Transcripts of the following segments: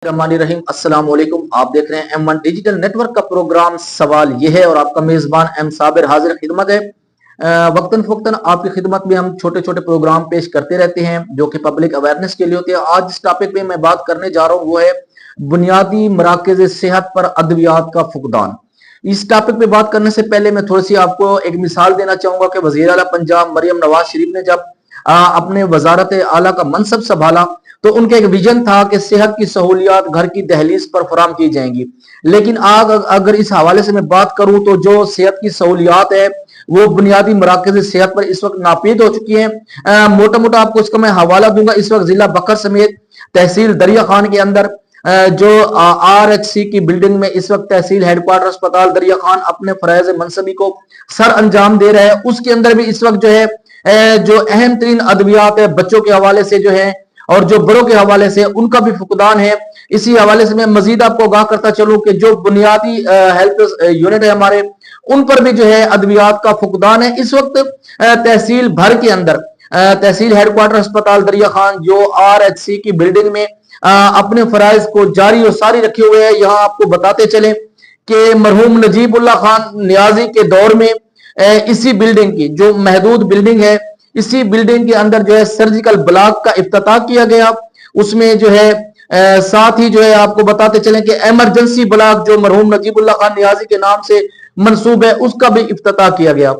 रहीम अस्सलाम वालेकुम। आप देख रहे हैं M1 डिजिटल नेटवर्क का प्रोग्राम सवाल ये है और आपका मेजबान एम साबिर हाजिर खिदमत है। वक्तन फवक्तन आपकी खिदमत में हम छोटे छोटे प्रोग्राम पेश करते रहते हैं जो कि पब्लिक अवेयरनेस के लिए होते हैं। आज इस टॉपिक पे मैं बात करने जा रहा हूँ वो है बुनियादी मराकज़ सेहत पर अद्वियात का फुकदान। इस टॉपिक पे बात करने से पहले मैं थोड़ी सी आपको एक मिसाल देना चाहूंगा कि वज़ीर आला पंजाब मरियम नवाज शरीफ ने जब अपने वजारत आला का मनसब संभाला तो उनका एक विजन था कि सेहत की सहूलियात घर की दहलीज पर फराम की जाएंगी। लेकिन अगर इस हवाले से मैं बात करूं तो जो सेहत की सहूलियात है वो बुनियादी मराकज़ सेहत पर इस वक्त नापीद हो चुकी है। मोटा मोटा आपको इसका मैं हवाला दूंगा। इस वक्त जिला बकर समेत तहसील दरिया खान के अंदर जो RHC की बिल्डिंग में इस वक्त तहसील हेडक्वार्टर अस्पताल दरिया खान अपने फराइज मनसबी को सर अंजाम दे रहा है। उसके अंदर भी इस वक्त जो है जो अहम तरीन अद्वियात है बच्चों के हवाले से जो है और जो बड़ों के हवाले से उनका भी फुकदान है। इसी हवाले से मैं मजीद आपको आगाह करता चलूं कि जो बुनियादी हेल्थ यूनिट है हमारे उन पर भी जो है अद्वियात का फुकदान है। इस वक्त तहसील भर के अंदर तहसील हेडक्वार्टर अस्पताल दरिया खान जो RHC की बिल्डिंग में अपने फराइज को जारी और सारी रखे हुए है। यहाँ आपको बताते चले कि मरहूम नजीबुल्लाह खान नियाजी के दौर में इसी बिल्डिंग की जो महदूद बिल्डिंग है इसी बिल्डिंग के अंदर जो है सर्जिकल ब्लॉक का इफ्तिताह किया गया। उसमें जो है साथ ही जो है आपको बताते चलें कि इमरजेंसी ब्लॉक जो मरहूम नजीबुल्लाह खान नियाजी के नाम से मंसूब है उसका भी इफ्तिताह किया गया।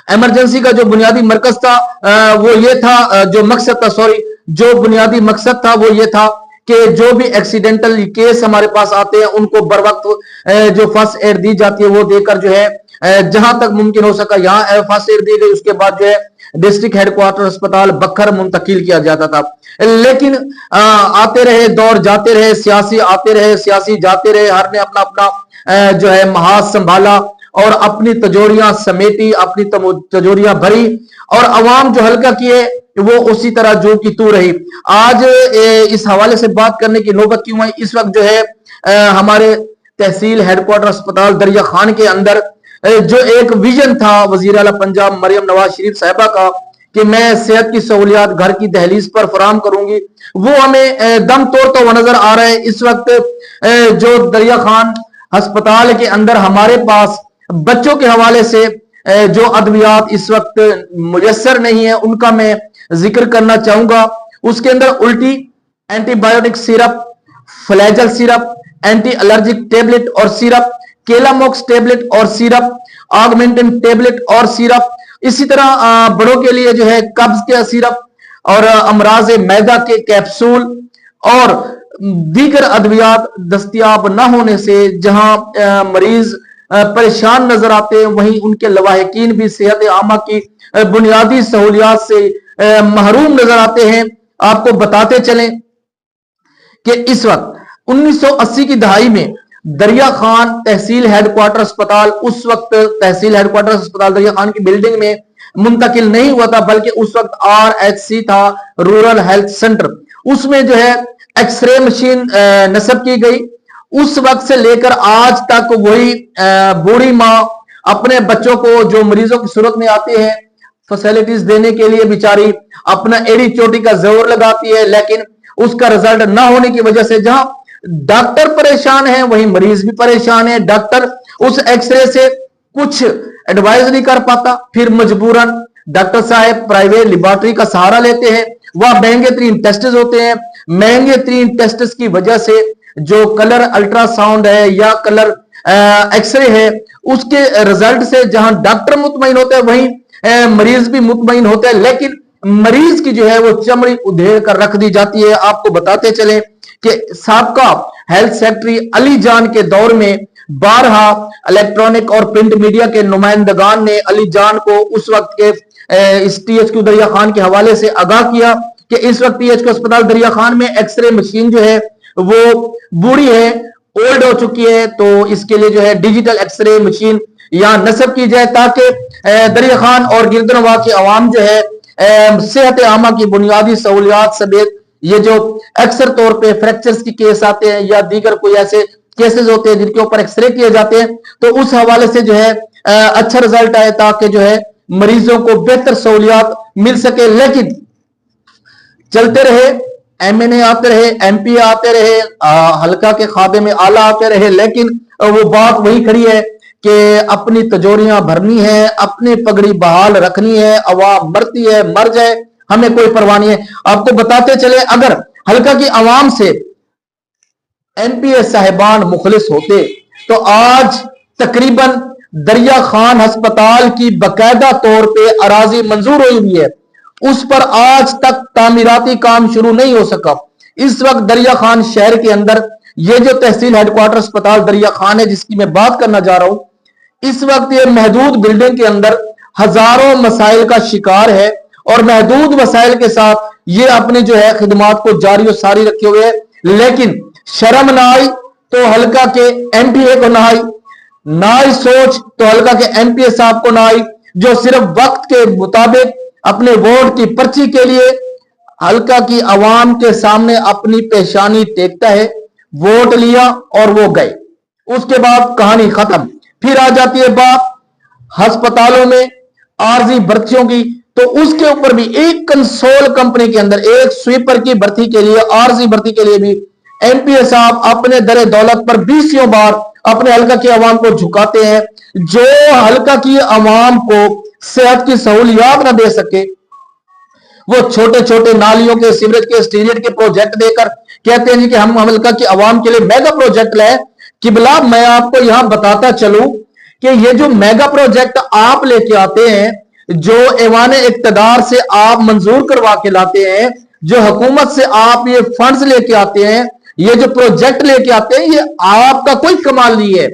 इमरजेंसी का जो बुनियादी मरकज था वो ये था जो मकसद था जो बुनियादी मकसद था वो ये था कि जो भी एक्सीडेंटल केस हमारे पास आते हैं उनको बर वक्त जो फर्स्ट एड दी जाती है वो देकर जो है जहां तक मुमकिन हो सका यहाँ फर्स्ट एड दी गई। उसके बाद जो है डिस्ट्रिक्ट हेडक्वार्टर अस्पताल बखर मुंतकिल किया जाता था। लेकिन आते रहे दौर जाते रहे सियासी आते रहे सियासी जाते रहे हर ने अपना अपना जो है महाज संभाला और अपनी तजोरियां समेटी अपनी तजोरियां भरी और अवाम जो हल्का किए वो उसी तरह जो की तू रही। आज इस हवाले से बात करने की नौबत क्यों है? इस वक्त जो है हमारे तहसील हेडक्वार्टर अस्पताल दरिया खान के अंदर जो एक विजन था वजीर आला पंजाब मरियम नवाज शरीफ साहिबा का कि मैं सेहत की सहूलियात घर की दहलीज पर फराम करूंगी, वो हमें दम तोड़ता हुआ नजर आ रहा है। इस वक्त जो दरिया खान अस्पताल के अंदर हमारे पास बच्चों के हवाले से जो अद्वियात इस वक्त मुयस्सर नहीं है उनका मैं जिक्र करना चाहूंगा। उसके अंदर उल्टी antibiotic syrup, फ्लैजल syrup, anti allergic tablet और सिरप, केलामॉक्स टेबलेट और सिरप, ऑगमेंटिन टेबलेट और सिरप, इसी तरह बड़ों के लिए जो है कब्ज के सिरप और अमराज मैदा के कैप्सूल और दीगर अद्वियात दस्तयाब न होने से जहां मरीज परेशान नजर आते हैं वहीं उनके लवाहिकीन भी सेहत आमा की बुनियादी सहूलियात से महरूम नजर आते हैं। आपको बताते चलें कि इस वक्त 1980 की दहाई में दरिया खान तहसील हेडक्वार्टर अस्पताल उस वक्त तहसील हेडक्वार्टर अस्पताल दरिया खान की बिल्डिंग में मुंतकिल नहीं हुआ था बल्कि उस वक्त RHC था रूरल हेल्थ सेंटर। उसमें जो है एक्सरे मशीन नस्ब की गई। उस वक्त से लेकर आज तक वही बूढ़ी माँ अपने बच्चों को जो मरीजों की सूरत में आते हैं फैसिलिटीज देने के लिए बेचारी अपना एड़ी चोटी का जोर लगाती है, लेकिन उसका रिजल्ट ना होने की वजह से जहां डॉक्टर परेशान है वहीं मरीज भी परेशान है। डॉक्टर उस एक्सरे से कुछ एडवाइस नहीं कर पाता, फिर मजबूरन डॉक्टर साहब प्राइवेट लेबोरेटरी का सहारा लेते हैं। वह महंगे तरीन टेस्ट होते हैं। महंगे तरीन टेस्ट की वजह से जो कलर अल्ट्रासाउंड है या कलर एक्सरे है उसके रिजल्ट से जहां डॉक्टर मुतमईन होते हैं वहीं मरीज भी मुतमईन होते हैं, लेकिन मरीज की जो है वो चमड़ी उधेड़ कर रख दी जाती है। आपको बताते चले कि साबका हेल्थ सेक्रेटरी अली जान के दौर में बारहा इलेक्ट्रॉनिक और प्रिंट मीडिया के नुमाइंदगान ने अली जान को उस वक्त के इस THQ दरिया खान के हवाले से आगाह किया कि इस वक्त THQ अस्पताल दरिया खान में एक्सरे मशीन जो है वो बूढ़ी है, ओल्ड हो चुकी है, तो इसके लिए जो है डिजिटल एक्सरे मशीन यहाँ नस्ब की जाए ताकि दरिया खान और गिरदनवा के अवाम जो है सेहत आमा की बुनियादी सहूलियात समेत ये जो अक्सर तौर पे फ्रैक्चर्स की केस आते हैं या दीगर कोई ऐसे केसेस होते हैं जिनके ऊपर एक्सरे किए जाते हैं तो उस हवाले से जो है अच्छा रिजल्ट आए ताकि जो है मरीजों को बेहतर सहूलियात मिल सके। लेकिन चलते रहे MNA आते रहे, MP आते रहे, हल्का के खादे में आला आते रहे, लेकिन वो बात वही खड़ी है कि अपनी तिजोरियां भरनी है, अपनी पगड़ी बहाल रखनी है, अवाम मरती है, मर जाए, हमें कोई परवाह नहीं है। आपको बताते चले, अगर हल्का की आवाम से MPA साहिबान मुखलिस होते तो आज तकरीबन दरिया खान अस्पताल की बकायदा तौर पे अराजी मंजूर हुई है, उस पर आज तक तामीराती काम शुरू नहीं हो सका। इस वक्त दरिया खान शहर के अंदर ये जो तहसील हेडक्वार्टर अस्पताल दरिया खान है जिसकी मैं बात करना जा रहा हूं, इस वक्त ये महदूद बिल्डिंग के अंदर हजारों मसाइल का शिकार है और महदूद वसाइल के साथ ये अपनी जो है खिदमात को जारी और सारी रखे हुए है। लेकिन शर्म ना आई तो हल्का के MPA को ना आई, ना आई सोच तो हल्का के MPA साहब को ना आई, जो सिर्फ वक्त के मुताबिक अपने वोट की पर्ची के लिए हल्का की आवाम के सामने अपनी पेशानी टेकता है। वोट लिया और वो गए, उसके बाद कहानी खत्म। फिर आ जाती है बात अस्पतालों में आरजी भर्तियों की, तो उसके ऊपर भी एक कंसोल कंपनी के अंदर एक स्वीपर की भर्ती के लिए, आरजी भर्ती के लिए भी MPA साहब अपने दरे दौलत पर 20 बार अपने हल्का की आवाम को झुकाते हैं। जो हल्का की आवाम को सेहत की सहूलियात ना दे सके, वो छोटे छोटे नालियों के, सीवरेज के, स्टीरियट के प्रोजेक्ट देकर कहते हैं कि हम हल्का की आवाम के लिए मेगा प्रोजेक्ट लाए। किबला मैं आपको यहां बताता चलूं कि ये जो मेगा प्रोजेक्ट आप लेके आते हैं, जो ऐवान इक्तदार से आप मंजूर करवा के लाते हैं, जो हुकूमत से आप ये फंड्स लेके आते हैं, ये जो प्रोजेक्ट लेके आते हैं, ये आपका कोई कमाल नहीं है,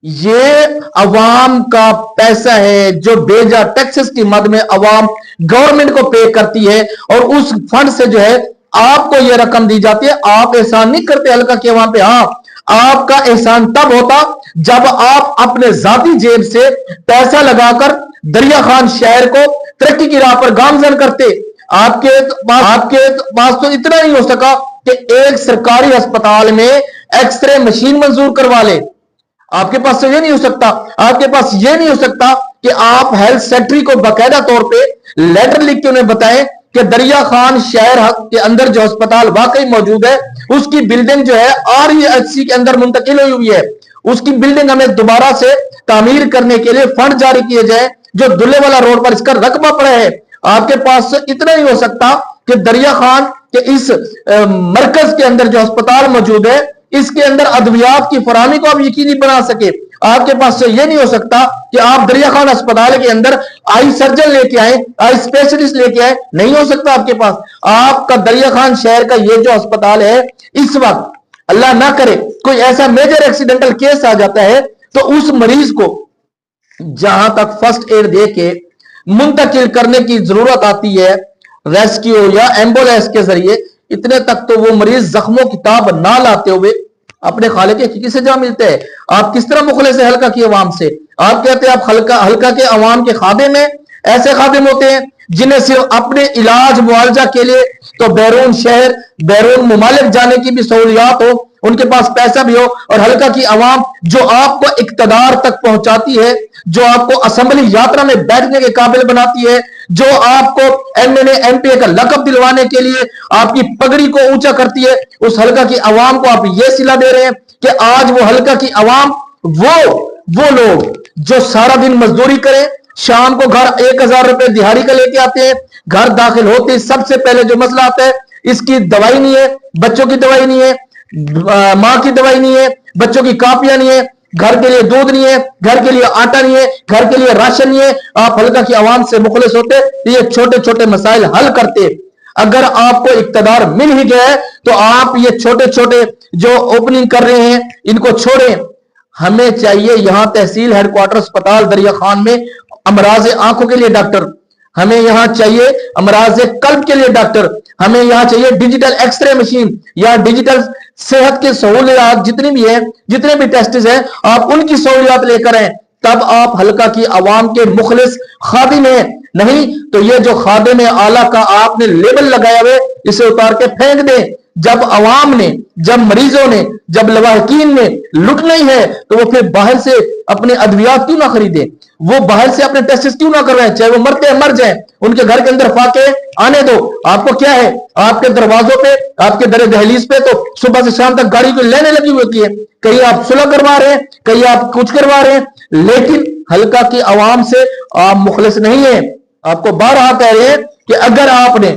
ये अवाम का पैसा है जो बेजा टैक्सेस की मद में अवाम गवर्नमेंट को पे करती है और उस फंड से जो है आपको ये रकम दी जाती है। आप एहसान नहीं करते हल्का के वहां पे, हाँ आपका एहसान तब होता जब आप अपने जाती जेब से पैसा लगाकर दरिया खान शहर को तरक्की की राह पर गामजन करते। आपके पास तो इतना नहीं हो सका कि एक सरकारी अस्पताल में एक्सरे मशीन मंजूर करवा ले, आपके पास तो ये नहीं हो सकता। आपके पास ये नहीं हो सकता कि आप हेल्थ सेक्रेटरी को बाकायदा तौर पे लेटर लिख के उन्हें बताएं कि दरिया खान शहर के अंदर जो अस्पताल वाकई मौजूद है, उसकी बिल्डिंग जो है REHC के अंदर मुंतकिल हुई है, उसकी बिल्डिंग हमें दोबारा से तामीर करने के लिए फंड जारी किए जाए, जो दुल्ले वाला रोड पर इसका रकबा पड़ा है। आपके पास इतना नहीं हो सकता कि दरिया खान के इस मरकज के अंदर जो अस्पताल मौजूद है, इसके अंदर अद्वियात की फराहमी को आप यकीनी बना सके। आपके पास से ये नहीं हो सकता कि आप दरिया खान अस्पताल के अंदर आई सर्जन लेके आए, आई स्पेशलिस्ट लेके आए, नहीं हो सकता आपके पास। आपका दरिया खान शहर का ये जो अस्पताल है, इस वक्त अल्लाह ना करे कोई ऐसा मेजर एक्सीडेंटल केस आ जाता है तो उस मरीज को जहां तक फर्स्ट एड दे के मुंतकिल करने की जरूरत आती है रेस्क्यू या एम्बुलेंस के जरिए, इतने तक तो वो मरीज जख्मों की ताब ना लाते हुए अपने खालिक हकीकी से जा मिलते हैं। आप किस तरह मुखलिस है हल्का की अवाम से? आप कहते हैं आप हल्का के अवाम के खादे में ऐसे खादिम होते हैं जिन्हें सिर्फ अपने इलाज मुआवजा के लिए तो बैरून शहर, बैरून मुमालिक जाने की भी सहूलियात हो, उनके पास पैसा भी हो, और हल्का की अवाम जो आपको इक्तदार तक पहुंचाती है, जो आपको असेंबली यात्रा में बैठने के काबिल बनाती है, जो आपको MNA MPA का लकब दिलवाने के लिए आपकी पगड़ी को ऊंचा करती है, उस हल्का की अवाम को आप ये सिला दे रहे हैं कि आज वो हल्का की अवाम, वो लोग जो सारा दिन मजदूरी करें, शाम को घर 1000 रुपए दिहाड़ी का लेके आते हैं, घर दाखिल होते ही सबसे पहले जो मसला आता है, इसकी दवाई नहीं है, बच्चों की दवाई नहीं है, मां की दवाई नहीं है, बच्चों की कापियां नहीं है, घर के लिए दूध नहीं है, घर के लिए आटा नहीं है, घर के लिए राशन नहीं है। आप हल्का की आवाम से मुखलिस होते तो ये छोटे छोटे मसाइल हल करते। अगर आपको इक्तदार मिल ही गया है तो आप ये छोटे छोटे जो ओपनिंग कर रहे हैं इनको छोड़ें। हमें चाहिए यहां तहसील हेडक्वार्टर अस्पताल दरिया खान में अमराज आंखों के लिए डॉक्टर, हमें यहां चाहिए अमराज कल्ब के लिए डॉक्टर, हमें यहां चाहिए डिजिटल एक्सरे मशीन या डिजिटल सेहत की सहूलियात जितनी भी है, जितने भी टेस्ट हैं, आप उनकी सहूलियात लेकर आए, तब आप हल्का की आवाम के मुखलिस खादिम हैं। नहीं तो ये जो खादिम आला का आपने लेबल लगाया हुए, इसे उतार के फेंक दें। जब अवाम ने, जब मरीजों ने, जब लवाहकीन ने लुटना ही है तो वो फिर बाहर से अपने अद्वियात क्यों ना खरीदे, वो बाहर से अपने टेस्ट क्यों ना करवाएं, चाहे वो मरते हैं मर जाएं, उनके घर के अंदर फाके आने दो। आपको क्या है, आपके दरवाजों पे, आपके दर दहलीज पे तो सुबह से शाम तक गाड़ी को लेने लगी होती है, कहीं आप सुलह करवा रहे हैं, कहीं आप कुछ करवा रहे हैं, लेकिन हल्का की आवाम से आप मुखलिस नहीं है। आपको बारहा कह रहे हैं कि अगर आपने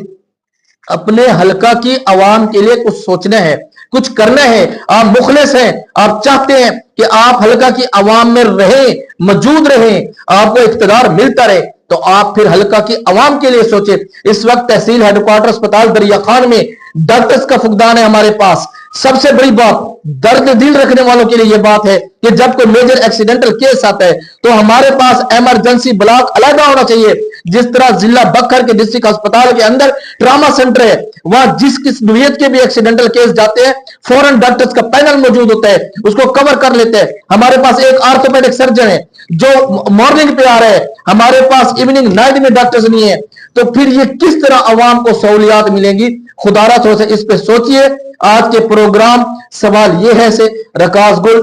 अपने हल्का की आवाम के लिए कुछ सोचना है, कुछ करना है, आप मुखलिस हैं, आप चाहते हैं कि आप हल्का की आवाम में रहें, मौजूद रहें, आपको इख्तियार मिलता रहे, तो आप फिर हल्का की आवाम के लिए सोचे। इस वक्त तहसील हेडक्वार्टर अस्पताल दरिया खान में डॉक्टर्स का फुकदान है हमारे पास। सबसे बड़ी बात, दर्द दिल रखने वालों के लिए यह बात है कि जब कोई मेजर एक्सीडेंटल केस आता है तो हमारे पास इमरजेंसी ब्लॉक अलग होना चाहिए। जिस तरह जिला बखर के डिस्ट्रिक्ट अस्पताल के अंदर ट्रामा सेंटर है, वहां जिस किस नोयत के भी एक्सीडेंटल केस जाते हैं फौरन डॉक्टर्स का पैनल मौजूद होता है, उसको कवर कर लेते हैं। हमारे पास एक ऑर्थोपेडिक सर्जन है जो मॉर्निंग पे आ रहा है, हमारे पास इवनिंग नाइट में डॉक्टर्स नहीं है, तो फिर ये किस तरह अवाम को सहूलियात मिलेंगी? खुदारा थोड़ा सा इस पे सोचिए। आज के प्रोग्राम सवाल ये है से रकास गुल